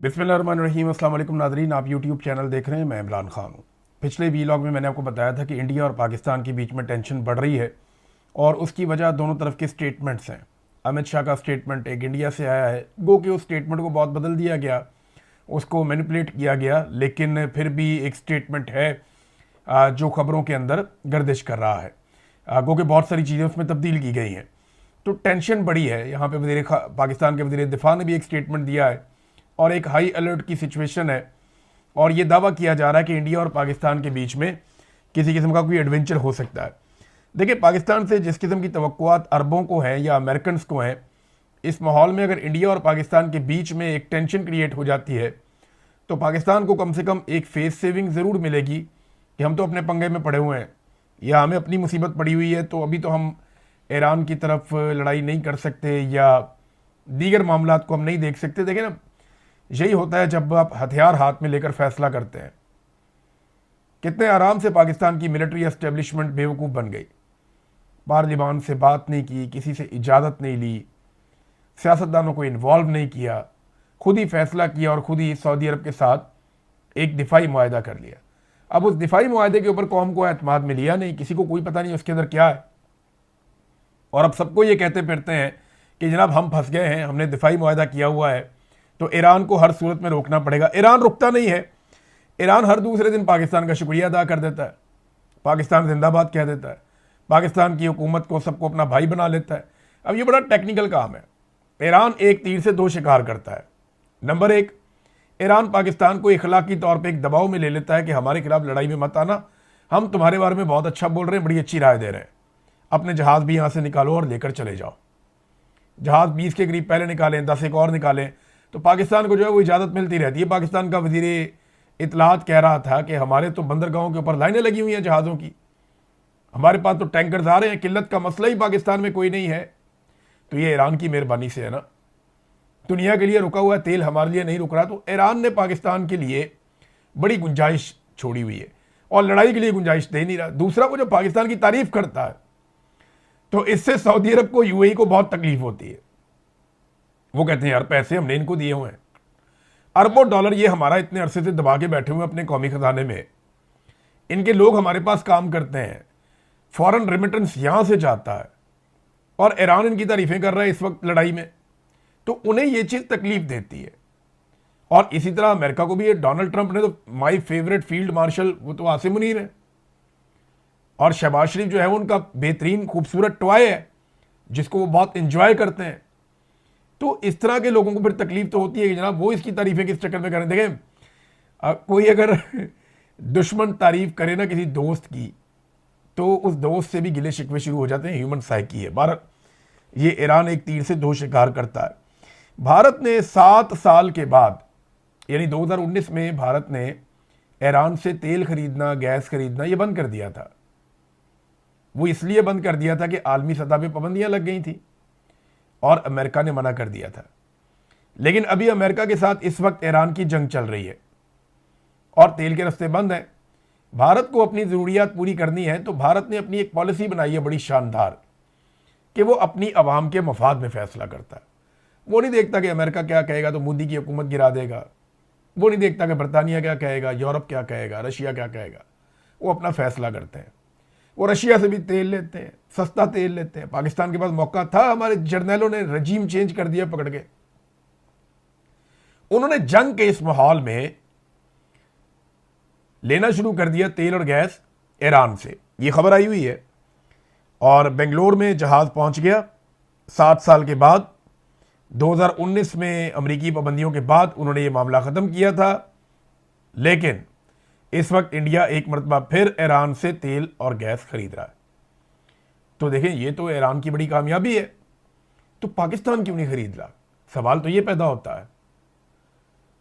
बिस्मिल्लाहिर्रहमानिर्रहीम। अस्सलाम वालेकुम नाज़रीन, आप यूट्यूब चैनल देख रहे हैं। मैं इमरान खान हूँ। पिछले वीलॉग में मैंने आपको बताया था कि इंडिया और पाकिस्तान के बीच में टेंशन बढ़ रही है और उसकी वजह दोनों तरफ के स्टेटमेंट्स हैं। अमित शाह का स्टेटमेंट एक इंडिया से आया है, गो कि उस स्टेटमेंट को बहुत बदल दिया गया, उसको मैनिपुलेट किया गया, लेकिन फिर भी एक स्टेटमेंट है जो खबरों के अंदर गर्दिश कर रहा है। गो कि बहुत सारी चीज़ें उसमें तब्दील की गई हैं, तो टेंशन बड़ी है। यहाँ पे पाकिस्तान के वज़ीर दिफा ने भी एक स्टेटमेंट दिया है और एक हाई अलर्ट की सिचुएशन है और ये दावा किया जा रहा है कि इंडिया और पाकिस्तान के बीच में किसी किस्म का कोई एडवेंचर हो सकता है। देखिए, पाकिस्तान से जिस किस्म की तवक्कुआत अरबों को हैं या अमेरिकन को हैं, इस माहौल में अगर इंडिया और पाकिस्तान के बीच में एक टेंशन क्रिएट हो जाती है तो पाकिस्तान को कम से कम एक फेस सेविंग ज़रूर मिलेगी कि हम तो अपने पंगे में पड़े हुए हैं या हमें अपनी मुसीबत पड़ी हुई है, तो अभी तो हम ईरान की तरफ लड़ाई नहीं कर सकते या दीगर मामलात को हम नहीं देख सकते। देखें ना, यही होता है जब आप हथियार हाथ में लेकर फैसला करते हैं। कितने आराम से पाकिस्तान की मिलिट्री एस्टेब्लिशमेंट बेवकूफ़ बन गई, पार्लिमान से बात नहीं की, किसी से इजाज़त नहीं ली, सियासतदानों को इन्वॉल्व नहीं किया, खुद ही फैसला किया और खुद ही सऊदी अरब के साथ एक दिफाई मुआहदा कर लिया। अब उस दिफाई मुआहदे के ऊपर कौम को एतमाद में लिया नहीं, किसी को कोई पता नहीं उसके अंदर क्या है, और अब सबको ये कहते फिरते हैं कि जनाब हम फंस गए हैं, हमने दिफाई मुआहदा किया हुआ है तो ईरान को हर सूरत में रोकना पड़ेगा। ईरान रुकता नहीं है, ईरान हर दूसरे दिन पाकिस्तान का शुक्रिया अदा कर देता है, पाकिस्तान जिंदाबाद कह देता है, पाकिस्तान की हुकूमत को सबको अपना भाई बना लेता है। अब ये बड़ा टेक्निकल काम है। ईरान एक तीर से दो शिकार करता है। नंबर एक, ईरान पाकिस्तान को इखलाकी तौर पर एक दबाव में ले लेता है कि हमारे खिलाफ लड़ाई में मत आना, हम तुम्हारे बारे में बहुत अच्छा बोल रहे हैं, बड़ी अच्छी राय दे रहे हैं, अपने जहाज़ भी यहाँ से निकालो और लेकर चले जाओ। जहाज़ 20 के करीब पहले निकालें, 10 एक और निकालें, तो पाकिस्तान को जो है वो इजाज़त मिलती रहती है। पाकिस्तान का वज़ीर इत्तलात कह रहा था कि हमारे तो बंदरगाहों के ऊपर लाइनें लगी हुई हैं जहाज़ों की, हमारे पास तो टैंकर्स आ रहे हैं, किल्लत का मसला ही पाकिस्तान में कोई नहीं है। तो ये ईरान की मेहरबानी से है ना, दुनिया के लिए रुका हुआ तेल हमारे लिए नहीं रुक रहा। तो ईरान ने पाकिस्तान के लिए बड़ी गुंजाइश छोड़ी हुई है और लड़ाई के लिए गुंजाइश दे नहीं रहा। दूसरा, वो जो पाकिस्तान की तारीफ करता है तो इससे सऊदी अरब को, यूएई को बहुत तकलीफ होती है। वो कहते हैं यार पैसे हमने इनको दिए हुए हैं, अरबों डॉलर ये हमारा इतने अरसे से दबा के बैठे हुए अपने कौमी खजाने में, इनके लोग हमारे पास काम करते हैं, फॉरेन रेमिटेंस यहां से जाता है और ईरान इनकी तारीफें कर रहा है इस वक्त लड़ाई में, तो उन्हें ये चीज तकलीफ देती है। और इसी तरह अमेरिका को भी ये डोनाल्ड ट्रंप ने तो, माई फेवरेट फील्ड मार्शल वो तो आसिम मुनीर है, और शहबाज शरीफ जो है वो उनका बेहतरीन खूबसूरत टॉय है जिसको वो बहुत इंजॉय करते हैं। तो इस तरह के लोगों को फिर तकलीफ तो होती है कि जनाब वो इसकी तारीफें किस चक्कर में करें। देखें, कोई अगर दुश्मन तारीफ करे ना किसी दोस्त की तो उस दोस्त से भी गिले शिकवे शुरू हो जाते हैं। ह्यूमन साइकी है। भारत, ये ईरान एक तीर से दो शिकार करता है। भारत ने 7 साल के बाद, यानी 2019 में भारत ने ईरान से तेल खरीदना, गैस खरीदना ये बंद कर दिया था। वो इसलिए बंद कर दिया था कि आलमी सतह पे पाबंदियां लग गई थी और अमेरिका ने मना कर दिया था। लेकिन अभी अमेरिका के साथ इस वक्त ईरान की जंग चल रही है और तेल के रास्ते बंद हैं। भारत को अपनी ज़रूरियात पूरी करनी है तो भारत ने अपनी एक पॉलिसी बनाई है बड़ी शानदार कि वो अपनी आवाम के मफाद में फैसला करता है। वो नहीं देखता कि अमेरिका क्या कहेगा तो मोदी की हुकूमत गिरा देगा, वो नहीं देखता कि बरतानिया क्या कहेगा, यूरोप क्या कहेगा, रशिया क्या कहेगा। वो अपना फैसला करते हैं। वो रशिया से भी तेल लेते हैं, सस्ता तेल लेते हैं। पाकिस्तान के पास मौका था, हमारे जर्नैलों ने रजीम चेंज कर दिया पकड़ के। उन्होंने जंग के इस माहौल में लेना शुरू कर दिया तेल और गैस ईरान से। ये खबर आई हुई है और बेंगलोर में जहाज पहुंच गया 7 साल के बाद। 2019 में अमेरिकी पाबंदियों के बाद उन्होंने ये मामला ख़त्म किया था, लेकिन इस वक्त इंडिया एक मरतबा फिर ईरान से तेल और गैस खरीद रहा है। तो देखें, ये तो ईरान की बड़ी कामयाबी है, तो पाकिस्तान क्यों नहीं खरीद रहा? सवाल तो ये पैदा होता है।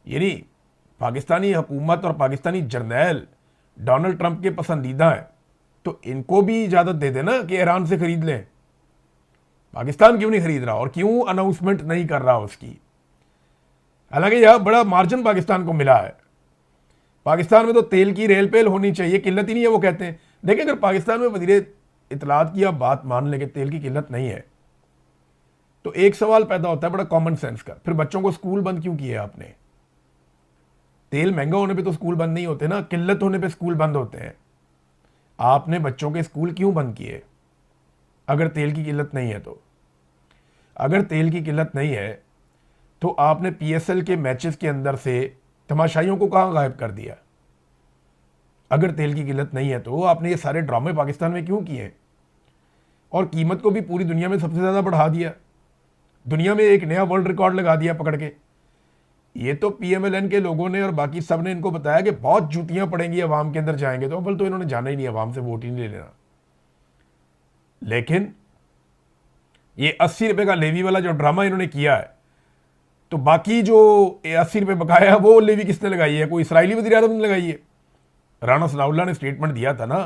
यानी पाकिस्तानी हुकूमत और पाकिस्तानी जर्नैल डोनाल्ड ट्रंप के पसंदीदा हैं, तो इनको भी इजाज़त दे देना कि ईरान से खरीद लें। पाकिस्तान क्यों नहीं खरीद रहा और क्यों अनाउंसमेंट नहीं कर रहा उसकी? हालांकि यह बड़ा मार्जिन पाकिस्तान को मिला है। पाकिस्तान में तो तेल की रेल पेल होनी चाहिए, किल्लत ही नहीं है। वो कहते हैं, देखिए अगर पाकिस्तान में वज़ीर इत्तलात की आप बात मान लें कि तेल की किल्लत नहीं है, तो एक सवाल पैदा होता है बड़ा कॉमन सेंस का, फिर बच्चों को स्कूल बंद क्यों किए आपने? तेल महंगा होने पे तो स्कूल बंद नहीं होते ना, किल्लत होने पे स्कूल बंद होते हैं। आपने बच्चों के स्कूल क्यों बंद किए अगर तेल की किल्लत नहीं है? तो अगर तेल की किल्लत नहीं है तो आपने पीएसएल के मैचेस के अंदर से तमाशाइयों को कहाँ गायब कर दिया? अगर तेल की किल्लत नहीं है तो आपने ये सारे ड्रामे पाकिस्तान में क्यों किए? और कीमत को भी पूरी दुनिया में सबसे ज़्यादा बढ़ा दिया, दुनिया में एक नया वर्ल्ड रिकॉर्ड लगा दिया पकड़ के। ये तो पीएमएलएन के लोगों ने और बाकी सब ने इनको बताया कि बहुत जूतियां पड़ेंगी अवाम के अंदर जाएंगे, तो अव्वल तो इन्होंने जाना ही नहीं, अवाम से वोट ही नहीं लेना। लेकिन ये 80 रुपए का लेवी वाला जो ड्रामा इन्होंने किया है, तो बाकी जो 80 रुपए बकाया है वो लेवी किसने लगाई है? कोई इसराइली वज़ीर आज़म ने लगाई है? राणा सनाउल्लाह ने स्टेटमेंट दिया था ना,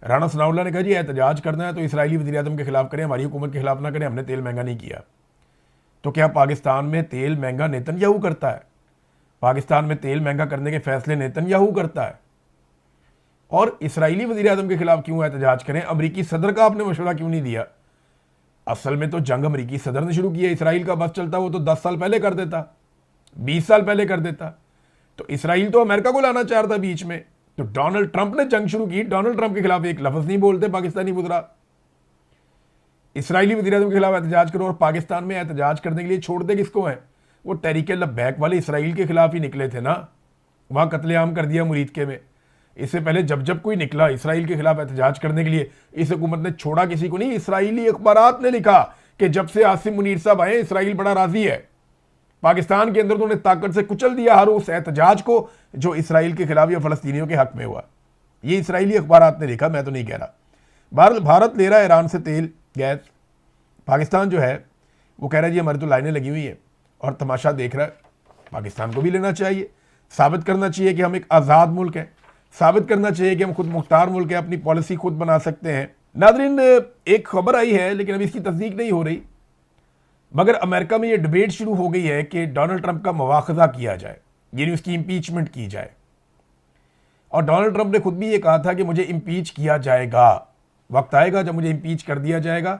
राणा सनाउल्लाह ने कहा जी एहतजाज करना है तो इसराइली वज़ीर आज़म के खिलाफ करें, हमारी हुकूमत के खिलाफ ना करें, हमने तेल महंगा नहीं किया। तो क्या पाकिस्तान में तेल महंगा नेतन्याहू करता है? पाकिस्तान में तेल महंगा करने के फैसले नेतन्याहू करता है? और इसराइली वज़ीर आज़म के खिलाफ क्यों एहतजाज करें? अमरीकी सदर का आपने मशवरा क्यों नहीं दिया? असल में तो जंग अमरीकी सदर ने शुरू की है। इसराइल का बस चलता वो तो 10 साल पहले कर देता, 20 साल पहले कर देता। तो इसराइल तो अमेरिका को लाना चाह रहा था बीच में, तो डोनाल्ड ट्रंप ने जंग शुरू की। डोनाल्ड ट्रंप के खिलाफ एक लफ्ज़ नहीं बोलते पाकिस्तानी वज़रा। इसराइली वज़ीर आज़म के खिलाफ एहतजाज करो, और पाकिस्तान में एहतजाज करने के लिए छोड़ते किसको हैं? वो तहरीक लब्बैक वाले इसराइल के खिलाफ ही निकले थे ना, वहाँ कत्लेआम कर दिया मुरीदके में। इससे पहले जब जब कोई निकला इसराइल के खिलाफ एहतजाज करने के लिए, इस हुकूमत ने छोड़ा किसी को नहीं। इसराइली अखबारात ने लिखा कि जब से आसिम मुनीर साहब आए इसराइल बड़ा राजी है। पाकिस्तान के अंदर तो उन्होंने ताकत से कुचल दिया हर उस एहतजाज को जो इसराइल के खिलाफ या फ़लस्तीनियों के हक में हुआ। ये इसराइली अखबारात ने लिखा, मैं तो नहीं कह रहा। भारत ले रहा है ईरान से तेल गैस, पाकिस्तान जो है वो कह रहा है जी हमारी तो लाइनें लगी हुई हैं और तमाशा देख रहा है। पाकिस्तान को भी लेना चाहिए, साबित करना चाहिए कि हम एक आज़ाद मुल्क हैं, साबित करना चाहिए कि हम खुद मुख्तार मुल्क हैं, अपनी पॉलिसी खुद बना सकते हैं। नादरीन, एक खबर आई है लेकिन अभी इसकी तस्दीक नहीं हो रही, मगर अमेरिका में ये डिबेट शुरू हो गई है कि डोनाल्ड ट्रंप का मुआखज़ा किया जाए, यानी उसकी इम्पीचमेंट की जाए। और डोनाल्ड ट्रंप ने खुद भी ये कहा था कि मुझे इम्पीच किया जाएगा, वक्त आएगा जब मुझे इम्पीच कर दिया जाएगा।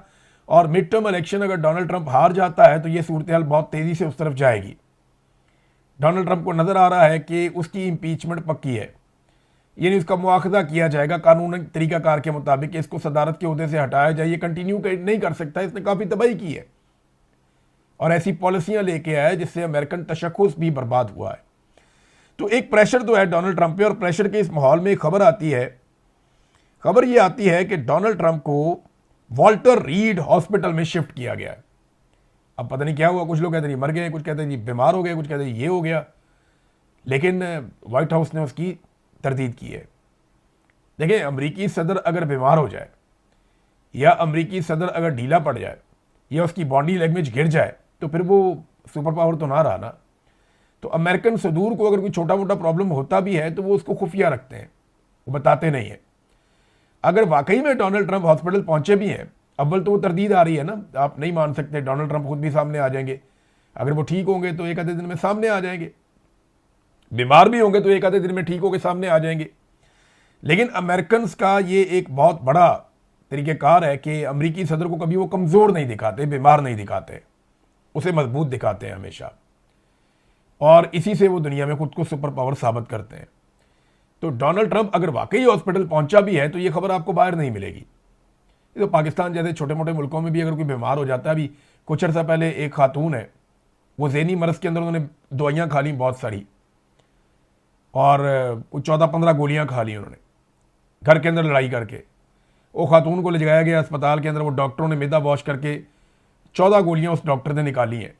और मिड टर्म इलेक्शन अगर डोनाल्ड ट्रंप हार जाता है तो ये सूरत हाल बहुत तेज़ी से उस तरफ जाएगी। डोनाल्ड ट्रंप को नज़र आ रहा है कि उसकी इम्पीचमेंट पक्की है, यानी उसका मुआखज़ा किया जाएगा कानूनी तरीक़ाकार के मुताबिक, इसको सदारत के ओहदे से हटाया जाए। ये कंटिन्यू नहीं कर सकता, इसने काफ़ी तबाही की है और ऐसी पॉलिसियाँ लेके आया जिससे अमेरिकन तशख़्ख़ुस भी बर्बाद हुआ है। तो एक प्रेशर तो है डोनाल्ड ट्रंप पे, और प्रेशर के इस माहौल में एक खबर आती है। खबर ये आती है कि डोनाल्ड ट्रंप को वॉल्टर रीड हॉस्पिटल में शिफ्ट किया गया है। अब पता नहीं क्या हुआ, कुछ लोग कहते हैं मर गए, कुछ कहते हैं जी बीमार हो गए, कुछ कहते हैं ये हो गया, लेकिन व्हाइट हाउस ने उसकी तरदीद की है। देखिए, अमरीकी सदर अगर बीमार हो जाए या अमरीकी सदर अगर ढीला पड़ जाए या उसकी बॉडी लैंग्वेज गिर जाए तो फिर वो सुपर पावर तो ना रहा ना। तो अमेरिकन सदूर को अगर कोई छोटा मोटा प्रॉब्लम होता भी है तो वो उसको खुफिया रखते हैं, वो बताते नहीं हैं। अगर वाकई में डोनाल्ड ट्रंप हॉस्पिटल पहुंचे भी हैं, अव्वल तो वो तरदीद आ रही है ना, आप नहीं मान सकते, डोनाल्ड ट्रंप खुद भी सामने आ जाएंगे। अगर वो ठीक होंगे तो एक आधे दिन में सामने आ जाएंगे, बीमार भी होंगे तो एक आधे दिन में ठीक होकर सामने आ जाएंगे। लेकिन अमेरिकन का ये एक बहुत बड़ा तरीक़ेकार है कि अमरीकी सदर को कभी वो कमज़ोर नहीं दिखाते, बीमार नहीं दिखाते, उसे मजबूत दिखाते हैं हमेशा, और इसी से वो दुनिया में खुद को सुपर पावर साबित करते हैं। तो डोनाल्ड ट्रंप अगर वाकई हॉस्पिटल पहुंचा भी है तो ये खबर आपको बाहर नहीं मिलेगी। ये तो पाकिस्तान जैसे छोटे मोटे मुल्कों में भी अगर कोई बीमार हो जाता है, अभी कुछ अर्सा पहले एक खातून है, वो ज़हनी मरज़ के अंदर उन्होंने दवाइयाँ खा ली बहुत सारी, और 14-15 गोलियाँ खा ली उन्होंने घर के अंदर लड़ाई करके। वो खातून को ले जाया गया अस्पताल के अंदर, वो डॉक्टरों ने मैदा वॉश करके 14 गोलियाँ उस डॉक्टर ने निकाली हैं।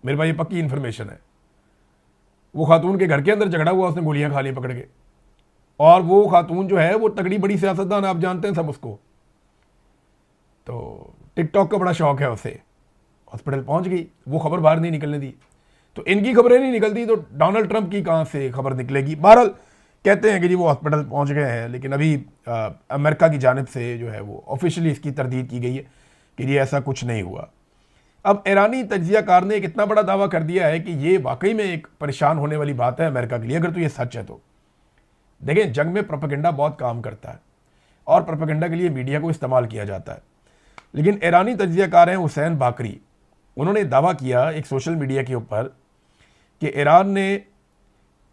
मेरे पास ये पक्की इन्फॉर्मेशन है। वो खातून के घर के अंदर झगड़ा हुआ, उसने गोलियाँ खा ली पकड़ के, और वो खातून जो है वो तगड़ी बड़ी सियासतदान, आप जानते हैं सब उसको, तो टिकटॉक का बड़ा शौक है उसे। हॉस्पिटल पहुंच गई, वो खबर बाहर नहीं निकलने दी, तो इनकी खबरें नहीं निकलती तो डोनाल्ड ट्रंप की कहाँ से खबर निकलेगी। बहरहाल कहते हैं कि जी वो हॉस्पिटल पहुंच गए हैं, लेकिन अभी अमेरिका की जानिब से जो है वो ऑफिशियली इसकी तरदीद की गई है कि ये ऐसा कुछ नहीं हुआ। अब ईरानी तज्जियाकार ने एक इतना बड़ा दावा कर दिया है कि ये वाकई में एक परेशान होने वाली बात है अमेरिका के लिए, अगर तो ये सच है तो। देखें, जंग में प्रोपेगेंडा बहुत काम करता है और प्रोपेगेंडा के लिए मीडिया को इस्तेमाल किया जाता है, लेकिन ईरानी तज्जियाकार हैं हुसैन बाकरी, उन्होंने दावा किया एक सोशल मीडिया के ऊपर कि ईरान ने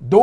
2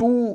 2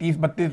30 32